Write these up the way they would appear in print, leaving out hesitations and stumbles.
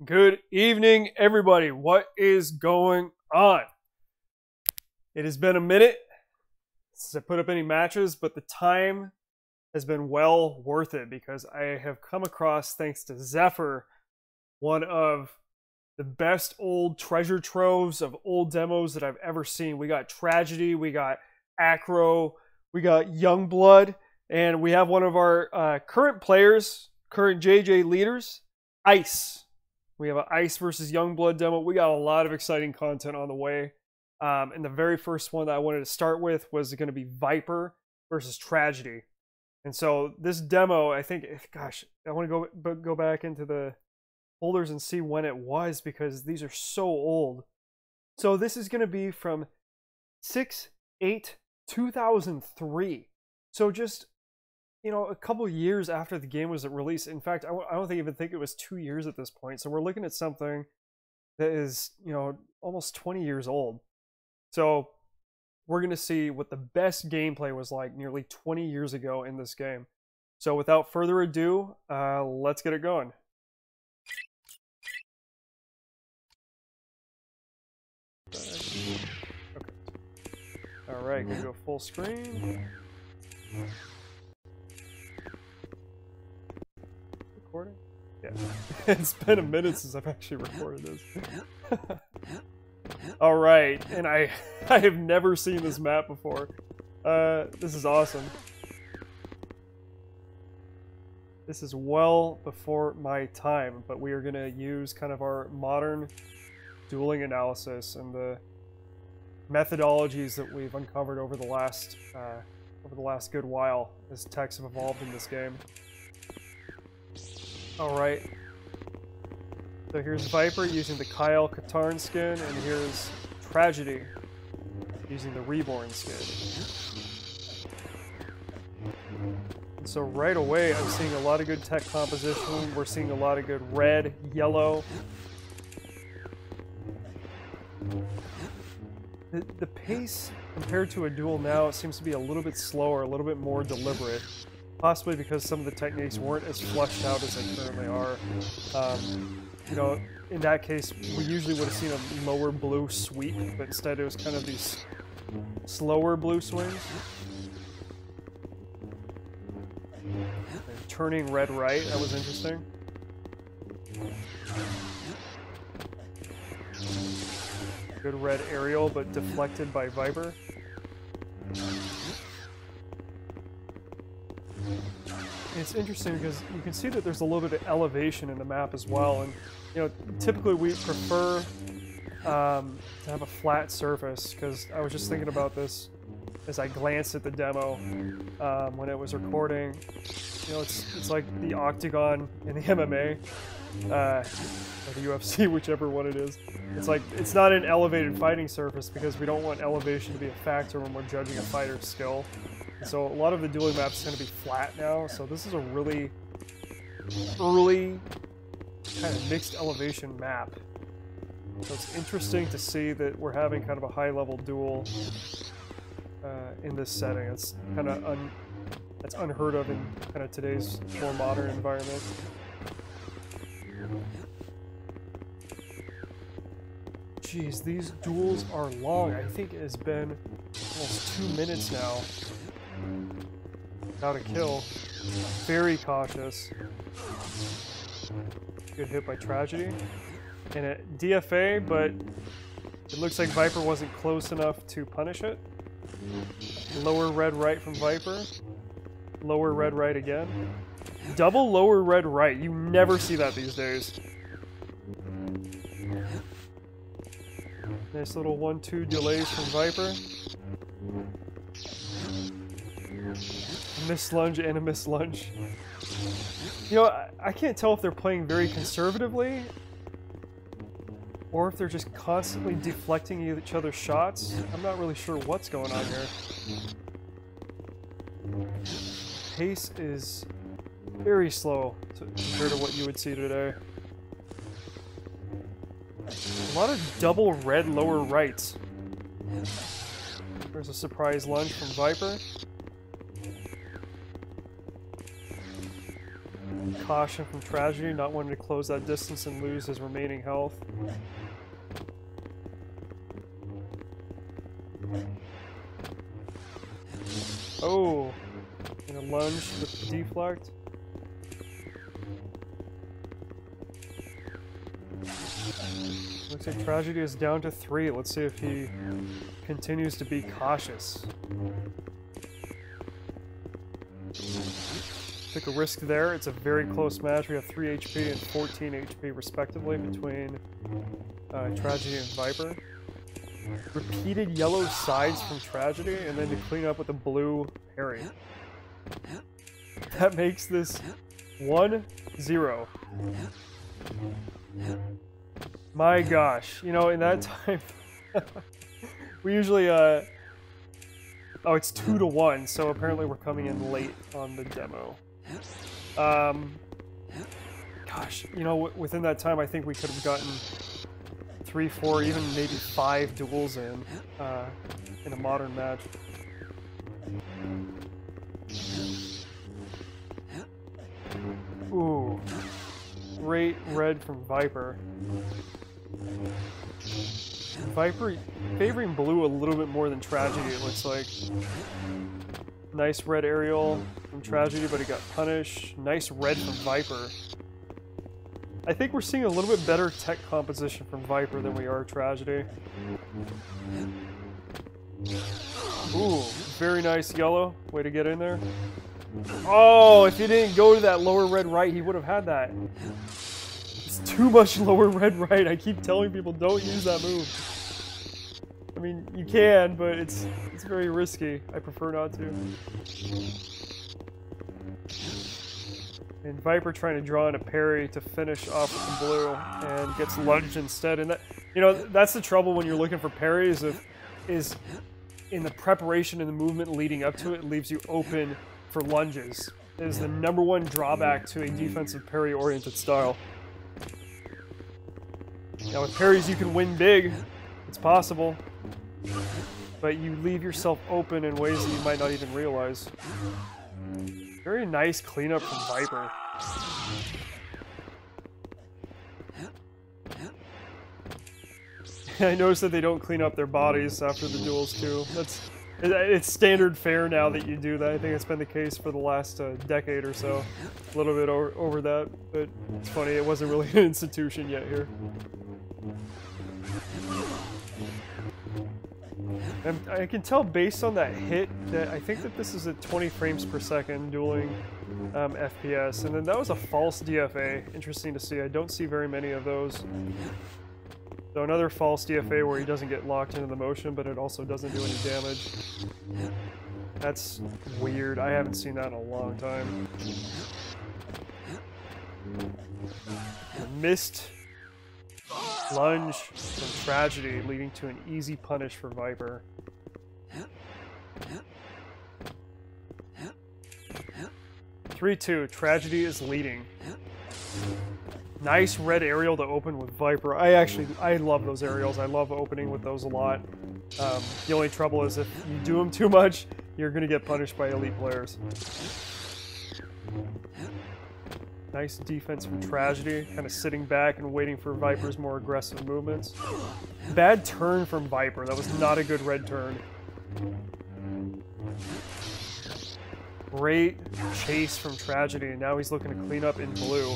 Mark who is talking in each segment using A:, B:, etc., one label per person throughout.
A: Good evening, everybody. What is going on? It has been a minute since I put up any matches, but the time has been well worth it because I have come across, thanks to Zephyr, one of the best old treasure troves of old demos that I've ever seen. We got Tragedy, we got Acro, we got Youngblood, and we have one of our current players, current JJ leaders, Ice. We have an Ice versus Youngblood demo. We got a lot of exciting content on the way. And the very first one that I wanted to start with was going to be VIPER versus Tragedy. And so this demo, I think, gosh, I want to go back into the folders and see when it was because these are so old. So this is going to be from 6/8/2003. So just, you know, a couple years after the game was released. In fact, I don't even think it was 2 years at this point. So we're looking at something that is, you know, almost 20 years old. So we're going to see what the best gameplay was like nearly 20 years ago in this game. So without further ado, let's get it going. Okay. All right, gonna go full screen. Recording? Yeah. It's been a minute since I've actually recorded this. All right, and I have never seen this map before. This is awesome. This is well before my time, but we are gonna use kind of our modern dueling analysis and the methodologies that we've uncovered over the last good while as techs have evolved in this game. Alright, so here's VIPER using the Kyle Katarn skin, and here's Tragedy using the Reborn skin. And so right away I'm seeing a lot of good tech composition, we're seeing a lot of good red, yellow. The pace compared to a duel now seems to be a little bit slower, a little bit more deliberate. Possibly because some of the techniques weren't as fleshed out as they currently are. You know, in that case, we usually would have seen a lower blue sweep, but instead it was kind of these slower blue swings. And turning red right, that was interesting. Good red aerial, but deflected by VIPER. It's interesting because you can see that there's a little bit of elevation in the map as well, and you know, typically we prefer to have a flat surface, because I was just thinking about this as I glanced at the demo when it was recording. You know, it's like the octagon in the MMA or the UFC, whichever one it is. It's like, it's not an elevated fighting surface because we don't want elevation to be a factor when we're judging a fighter's skill. So a lot of the dueling maps tend to be flat now, so this is a really early kind of mixed elevation map. So it's interesting to see that we're having kind of a high level duel in this setting. It's kind of that's unheard of in kind of today's more modern environment. Jeez, these duels are long. I think it has been almost 2 minutes now without a kill. Very cautious. Good hit by Tragedy. And a DFA, but it looks like VIPER wasn't close enough to punish it. Lower red right from VIPER. Lower red right again. Double lower red right. You never see that these days. Nice little 1-2 delays from VIPER. A missed lunge and a missed lunge. You know, I can't tell if they're playing very conservatively or if they're just constantly deflecting each other's shots. I'm not really sure what's going on here. Pace is very slow compared to what you would see today. A lot of double red lower rights. There's a surprise lunge from VIPER. Caution from Tragedy, not wanting to close that distance and lose his remaining health. Oh, and a lunge with deflect. Looks like Tragedy is down to 3. Let's see if he continues to be cautious. Took a risk there. It's a very close match. We have 3 HP and 14 HP respectively between Tragedy and Viper. Repeated yellow sides from Tragedy, and then to clean up with a blue parry. That makes this 1-0. My gosh, you know, in that time, we usually, oh, it's 2-1, so apparently we're coming in late on the demo. Gosh, you know, within that time, I think we could have gotten 3, 4, even maybe 5 duels in a modern match. Ooh, great red from Viper. Viper favoring blue a little bit more than Tragedy, it looks like. Nice red aerial from Tragedy, but he got punished. Nice red from Viper. I think we're seeing a little bit better tech composition from Viper than we are Tragedy. Ooh, very nice yellow. Way to get in there. Oh, if he didn't go to that lower red right, he would have had that. It's too much lower red right. I keep telling people don't use that move. I mean, you can, but it's very risky. I prefer not to. And Viper trying to draw in a parry to finish off with the blue and gets lunged instead. And that, you know, that's the trouble when you're looking for parries. Is in the preparation and the movement leading up to it, it leaves you open for lunges. It is the #1 drawback to a defensive parry-oriented style. Now with parries you can win big, it's possible, but you leave yourself open in ways that you might not even realize. Very nice cleanup from Viper. I noticed that they don't clean up their bodies after the duels too. It's standard fare now that you do that. I think it's been the case for the last decade or so. A little bit over that, but it's funny, it wasn't really an institution yet here. And I can tell based on that hit that I think that this is at 20 frames per second dueling FPS. And then that was a false DFA. Interesting to see. I don't see very many of those. So another false DFA where he doesn't get locked into the motion, but it also doesn't do any damage. That's weird. I haven't seen that in a long time. A missed lunge from Tragedy, leading to an easy punish for Viper. 3-2. Tragedy is leading. Nice red aerial to open with Viper. I love those aerials. I love opening with those a lot. The only trouble is if you do them too much, you're going to get punished by elite players. Nice defense from Tragedy, kind of sitting back and waiting for Viper's more aggressive movements. Bad turn from Viper. That was not a good red turn. Great chase from Tragedy, and now he's looking to clean up in blue.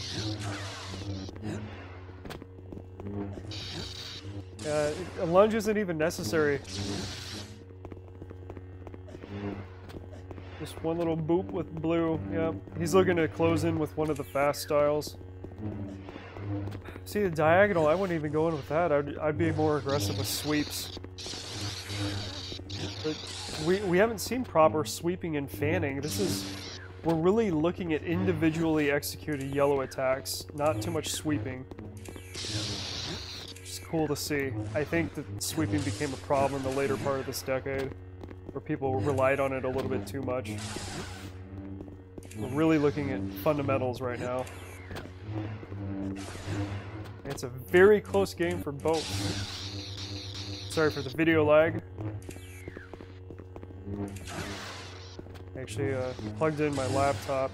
A: A lunge isn't even necessary. Just one little boop with blue. Yep. He's looking to close in with one of the fast styles. See, the diagonal, I wouldn't even go in with that. I'd be more aggressive with sweeps. But we haven't seen proper sweeping and fanning. We're really looking at individually executed yellow attacks, not too much sweeping. It's cool to see. I think that sweeping became a problem in the later part of this decade, where people relied on it a little bit too much. We're really looking at fundamentals right now. It's a very close game for both. Sorry for the video lag. Actually plugged in my laptop.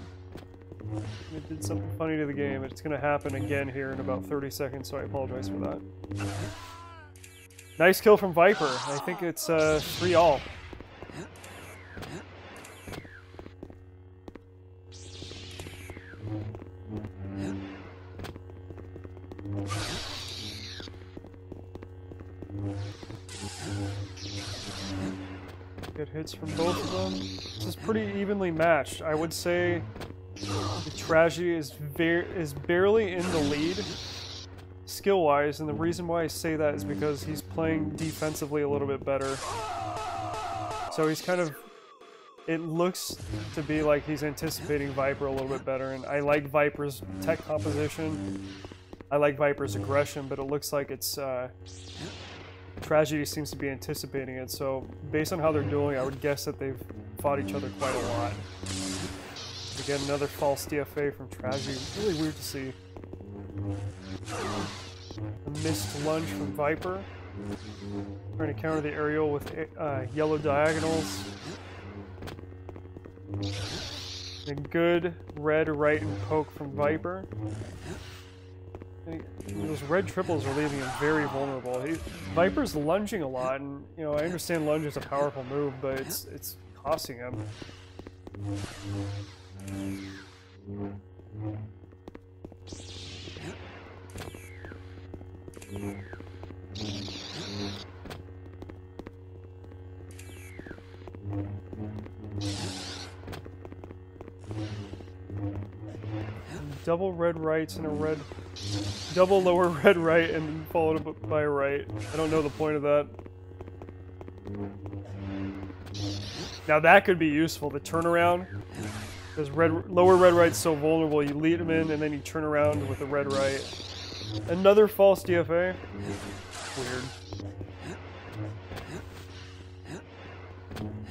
A: It did something funny to the game. It's going to happen again here in about 30 seconds, so I apologize for that. Nice kill from VIPER. I think it's 3-all. Good hits from both of them. This is pretty evenly matched. I would say the Tragedy is barely in the lead skill-wise, and the reason why I say that is because he's playing defensively a little bit better. So he's kind of... It looks to be like he's anticipating VIPER a little bit better, and I like VIPER's tech composition. I like VIPER's aggression, but it looks like it's... Tragedy seems to be anticipating it, so based on how they're doing, I would guess that they've fought each other quite a lot. Again, another false DFA from Tragedy. Really weird to see. A missed lunge from VIPER. Trying to counter the aerial with yellow diagonals. And good red right and poke from VIPER. Those red triples are leaving him very vulnerable. VIPER's lunging a lot, and you know I understand lunge is a powerful move, but it's costing him. Double red rights and a red... Double lower red right and followed up by a right. I don't know the point of that. Now that could be useful, the turnaround. Because lower red right's so vulnerable, you lead him in and then you turn around with a red right. Another false DFA.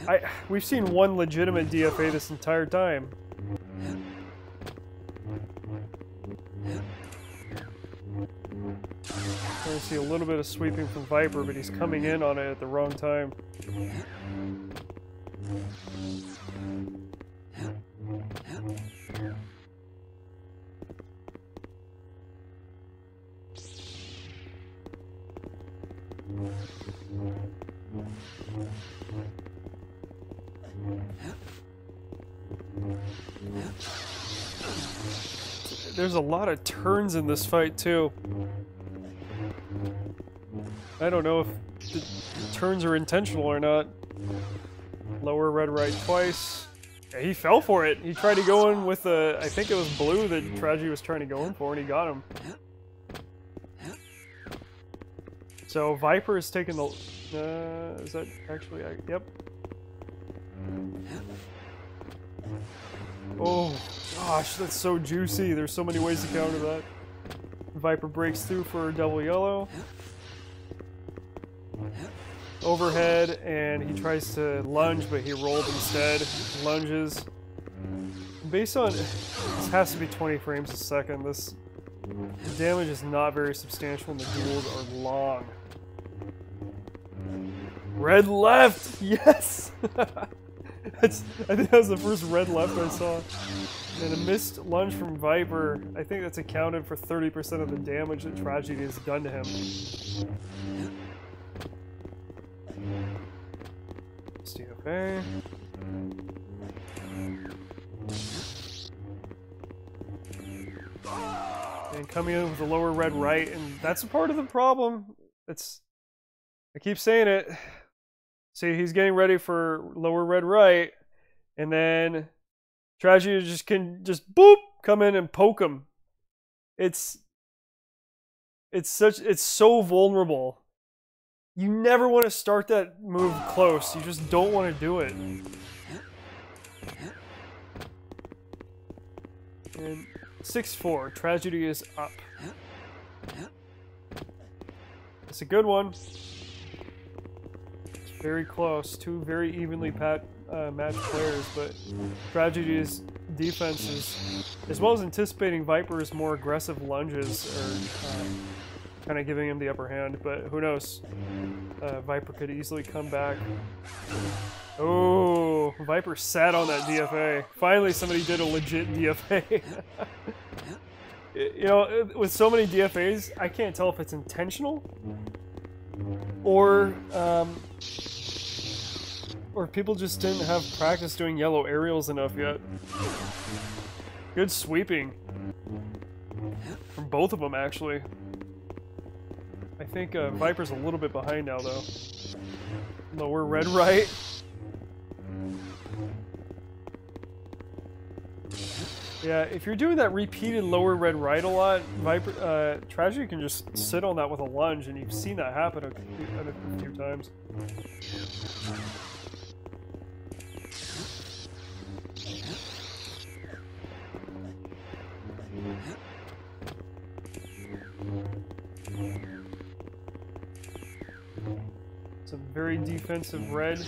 A: Weird. We've seen one legitimate DFA this entire time. Trying to see a little bit of sweeping from VIPER, but he's coming in on it at the wrong time. There's a lot of turns in this fight, too. I don't know if the turns are intentional or not. Lower red right twice. Yeah, he fell for it. He tried to go in with I think it was blue that Tragedy was trying to go in for, and he got him. So VIPER is taking the... is that actually... yep. Oh, gosh, that's so juicy. There's so many ways to counter that. VIPER breaks through for a double yellow. Overhead, and he tries to lunge, but he rolled instead. Lunges. Based on... This has to be 20 frames a second. The damage is not very substantial, and the duels are long. Red left! Yes! I think that was the first red left I saw. And a missed lunge from VIPER. I think that's accounted for 30% of the damage that Tragedy has done to him. DFA. And coming in with a lower red right, and that's a part of the problem. I keep saying it. See, he's getting ready for lower red right, and then Tragedy can just boop come in and poke him. It's so vulnerable. You never want to start that move close. You just don't want to do it. And 6-4. Tragedy is up. It's a good one. It's very close. Two very evenly matched players, but Tragedy's defense is, as well as anticipating VIPER's more aggressive lunges, are kind of giving him the upper hand, but who knows? VIPER could easily come back Oh, Viper sat on that DFA. Finally, somebody did a legit DFA. You know, with so many DFAs, I can't tell if it's intentional or people just didn't have practice doing yellow aerials enough yet. Good sweeping from both of them, actually. I think Viper's a little bit behind now, though. Lower red right. Yeah, if you're doing that repeated lower red right a lot, Viper, Tragedy can just sit on that with a lunge, and you've seen that happen a few times. Some very defensive red.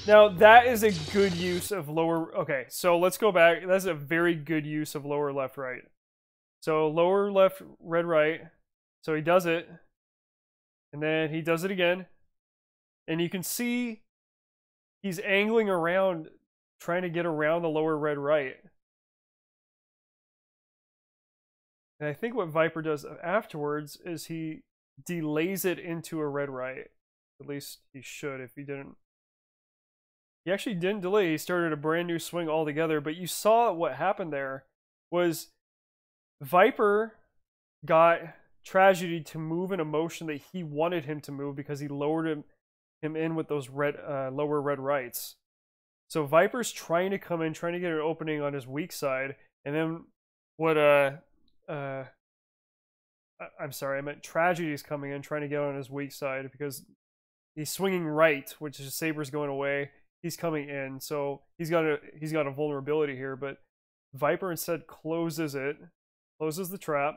A: Now, that is a good use of lower... Okay, so let's go back. That's a very good use of lower left right. So lower left, red right. So he does it. And then he does it again. And you can see he's angling around, trying to get around the lower red right. And I think what Viper does afterwards is he delays it into a red right. At least he should if he didn't. He actually didn't delay. He started a brand new swing altogether. But you saw what happened there was Viper got Tragedy to move in a motion that he wanted him to move because he lowered him in with those red lower red rights. So Viper's trying to come in, trying to get an opening on his weak side. And then what I'm sorry, I meant Tragedy's coming in, trying to get on his weak side because he's swinging right, which is Saber's going away. He's coming in, so he's got a vulnerability here. But Viper instead closes the trap,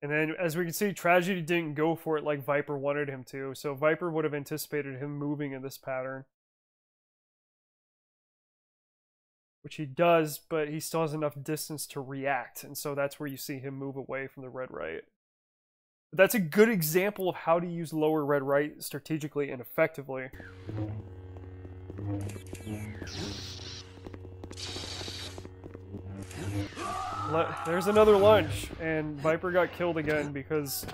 A: and then as we can see, Tragedy didn't go for it like Viper wanted him to. So Viper would have anticipated him moving in this pattern, which he does, but he still has enough distance to react, and so that's where you see him move away from the red right. But that's a good example of how to use lower red right strategically and effectively. There's another lunge, and Viper got killed again because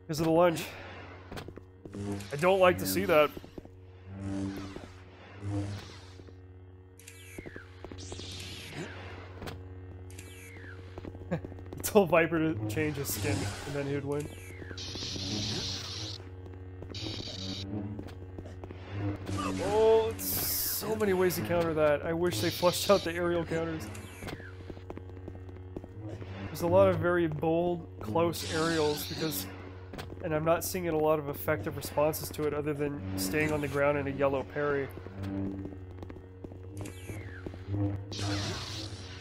A: of the lunge. I don't like to see that. Told Viper to change his skin, and then he would win. Oh, so many ways to counter that. I wish they flushed out the aerial counters. There's a lot of very bold, close aerials because, and I'm not seeing a lot of effective responses to it other than staying on the ground in a yellow parry. And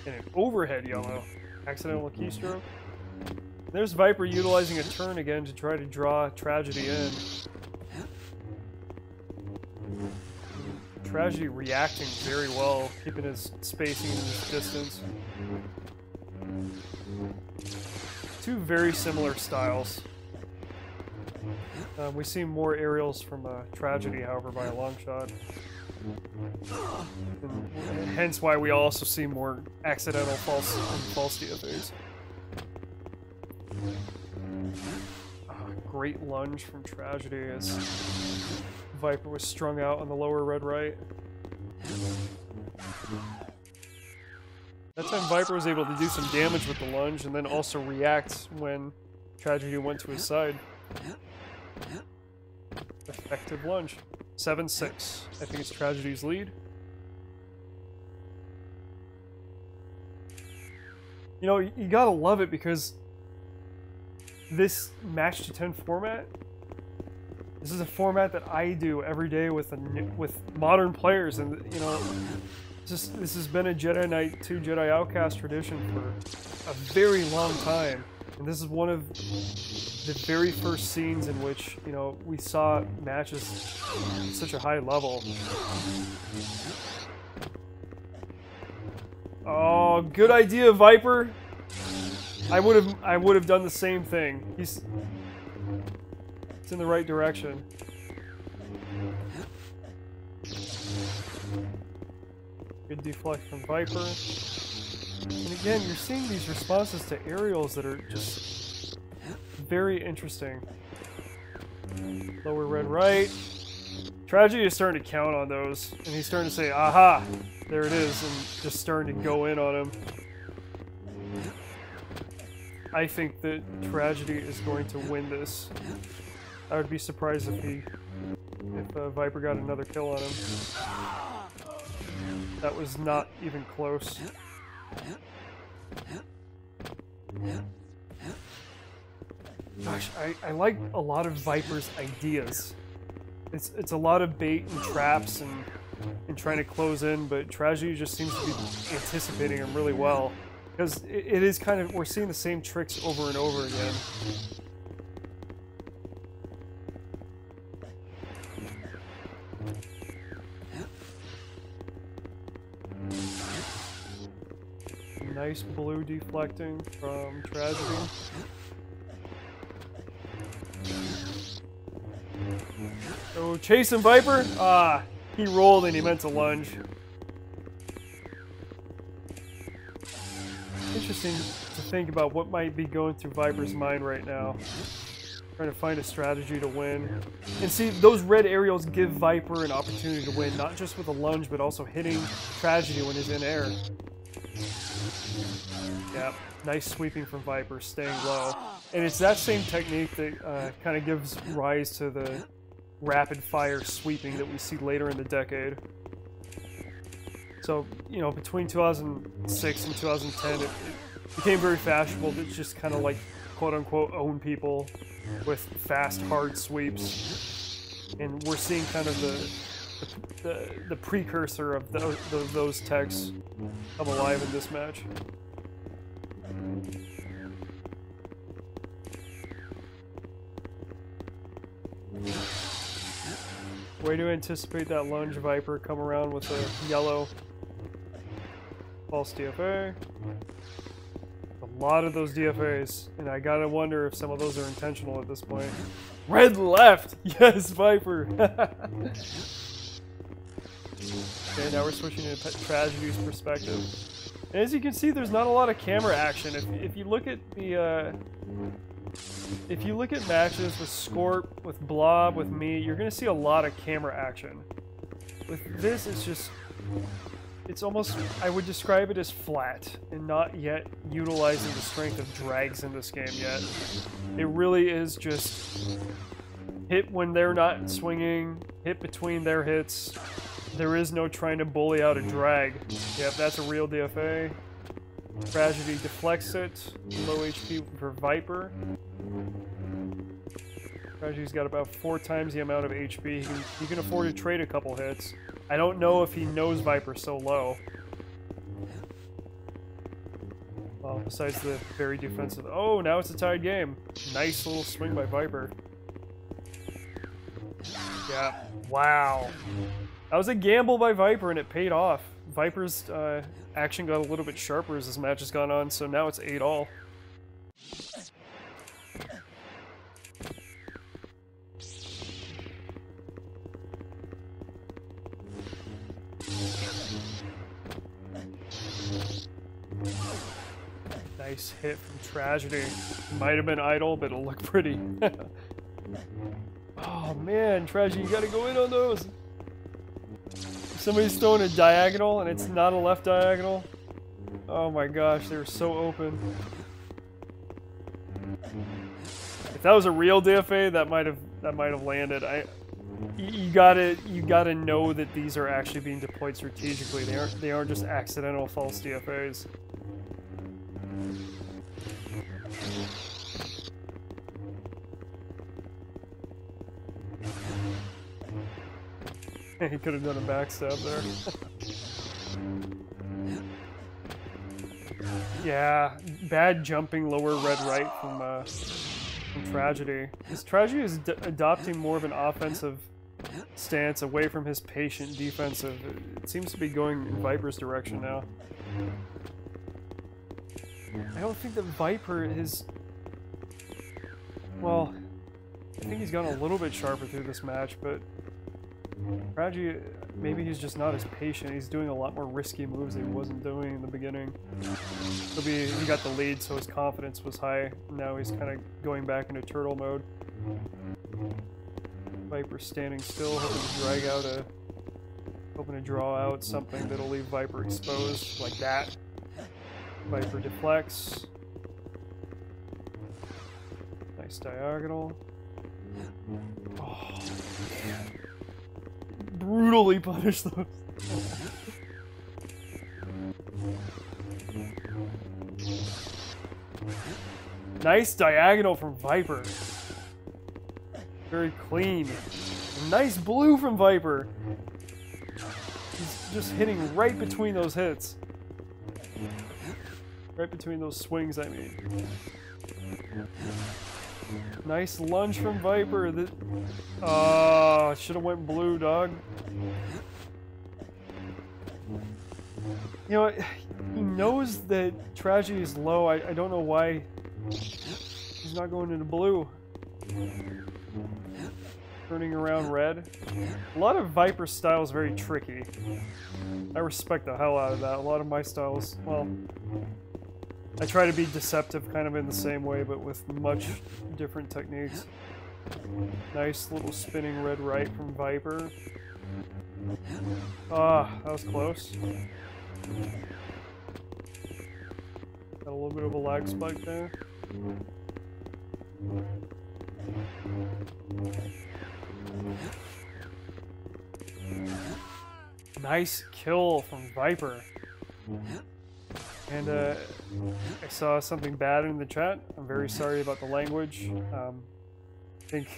A: an overhead yellow. Accidental keystroke. There's Viper utilizing a turn again to try to draw Tragedy in. Tragedy reacting very well, keeping his spacing and his distance. Two very similar styles. We see more aerials from Tragedy, however, by a long shot. And hence why we also see more accidental false DFAs. Great lunge from Tragedy as Viper was strung out on the lower red right. That time Viper was able to do some damage with the lunge and then also react when Tragedy went to his side. Effective lunge. 7-6. I think it's Tragedy's lead. You know, you gotta love it because this match to 10 format, this is a format that I do every day with modern players, and you know, this has been a Jedi Knight 2 Jedi Outcast tradition for a very long time, and this is one of the very first scenes in which, you know, we saw matches at such a high level. Oh, good idea, Viper. I would have done the same thing. He's It's in the right direction. Good deflect from VIPER. And again, you're seeing these responses to aerials that are just very interesting. Lower red right. Tragedy is starting to count on those, and he's starting to say, aha, there it is, and just starting to go in on him. I think that Tragedy is going to win this. I would be surprised if VIPER got another kill on him. That was not even close. Gosh, I like a lot of VIPER's ideas. It's a lot of bait and traps and trying to close in, but Tragedy just seems to be anticipating him really well. Because it is kind of, we're seeing the same tricks over and over again. Nice blue deflecting from Tragedy. Oh, chasing VIPER? Ah, he rolled and he meant to lunge. Interesting to think about what might be going through VIPER's mind right now. Trying to find a strategy to win. And see, those red aerials give VIPER an opportunity to win, not just with a lunge, but also hitting Tragedy when he's in air. Yeah, nice sweeping from VIPER, staying low. And it's that same technique that kind of gives rise to the rapid fire sweeping that we see later in the decade. So, you know, between 2006 and 2010, it became very fashionable to just kind of like, quote-unquote, own people with fast, hard sweeps. And we're seeing kind of the precursor of those techs come alive in this match. Way to anticipate that lunge, VIPER. Come around with a yellow false DFA. A lot of those DFAs, and I gotta wonder if some of those are intentional at this point. Red left! Yes, VIPER! Okay, now we're switching to Tragedy's perspective. And as you can see, there's not a lot of camera action. If you look at the if you look at matches with Scorp, with Blob, with me, you're gonna see a lot of camera action. With this, it's almost, I would describe it as flat, and not yet utilizing the strength of drags in this game yet. It really is just hit when they're not swinging, hit between their hits. There is no trying to bully out a drag. Yep, that's a real DFA. Tragedy deflects it. Low HP for VIPER. Tragedy's got about 4 times the amount of HP. He can afford to trade a couple hits. I don't know if he knows VIPER so low. Well, besides the very defensive... Oh, now it's a tied game. Nice little swing by VIPER. Yeah. Wow. That was a gamble by VIPER, and it paid off. VIPER's action got a little bit sharper as this match has gone on, so now it's 8-all. Nice hit from Tragedy. Might have been idle, but it'll look pretty. Oh man, Tragedy, you gotta go in on those! If somebody's throwing a diagonal and it's not a left diagonal, oh my gosh, they were so open. If that was a real DFA, that might have landed. You gotta know that these are actually being deployed strategically. They aren't just accidental false DFAs. He could have done a backstab there. Yeah, bad jumping lower red right from Tragedy. His Tragedy is adopting more of an offensive stance away from his patient defensive. It seems to be going in VIPER's direction now. I don't think that VIPER is... Well, if think he's gotten a little bit sharper through this match, but Prodigy, maybe he's just not as patient. He's doing a lot more risky moves that he wasn't doing in the beginning. He got the lead, so his confidence was high. Now he's kind of going back into turtle mode. Viper standing still, hoping to draw out something that'll leave Viper exposed, like that. Viper deflects. Nice diagonal. Oh, man. Brutally punish those. Nice diagonal from Viper. Very clean. Nice blue from Viper. He's just hitting right between those hits. Right between those swings, I mean. Nice lunge from Viper. Oh, should have went blue, dog. You know, he knows that Tragedy is low. I don't know why he's not going into blue. Turning around red. A lot of Viper style is very tricky. I respect the hell out of that. A lot of my styles, well, I try to be deceptive kind of in the same way, but with much different techniques. Nice little spinning red right from Viper. Ah, that was close. Got a little bit of a lag spike there. Nice kill from Viper. And I saw something bad in the chat. I'm very sorry about the language. I think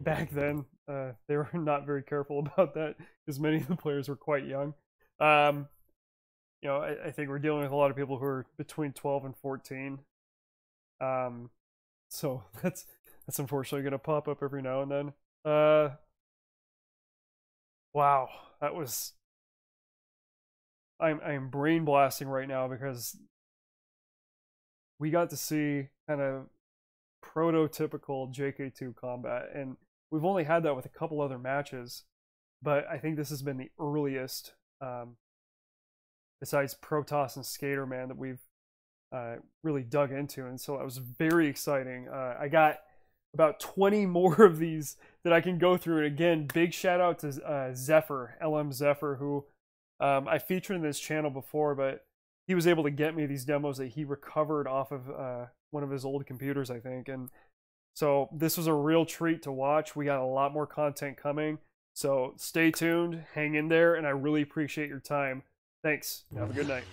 A: back then they were not very careful about that because many of the players were quite young. You know, I think we're dealing with a lot of people who are between 12 and 14. So that's unfortunately going to pop up every now and then. Wow, that was... I'm brain blasting right now because we got to see kind of prototypical JK2 combat, and we've only had that with a couple other matches, but I think this has been the earliest, besides Protoss and Skaterman, that we've really dug into, and so that was very exciting. I got about 20 more of these that I can go through, and again, big shout out to Zephyr, LM Zephyr, who I featured in this channel before, but he was able to get me these demos that he recovered off of one of his old computers, I think. And so this was a real treat to watch. We got a lot more content coming. So stay tuned, hang in there, and I really appreciate your time. Thanks. Have a good night.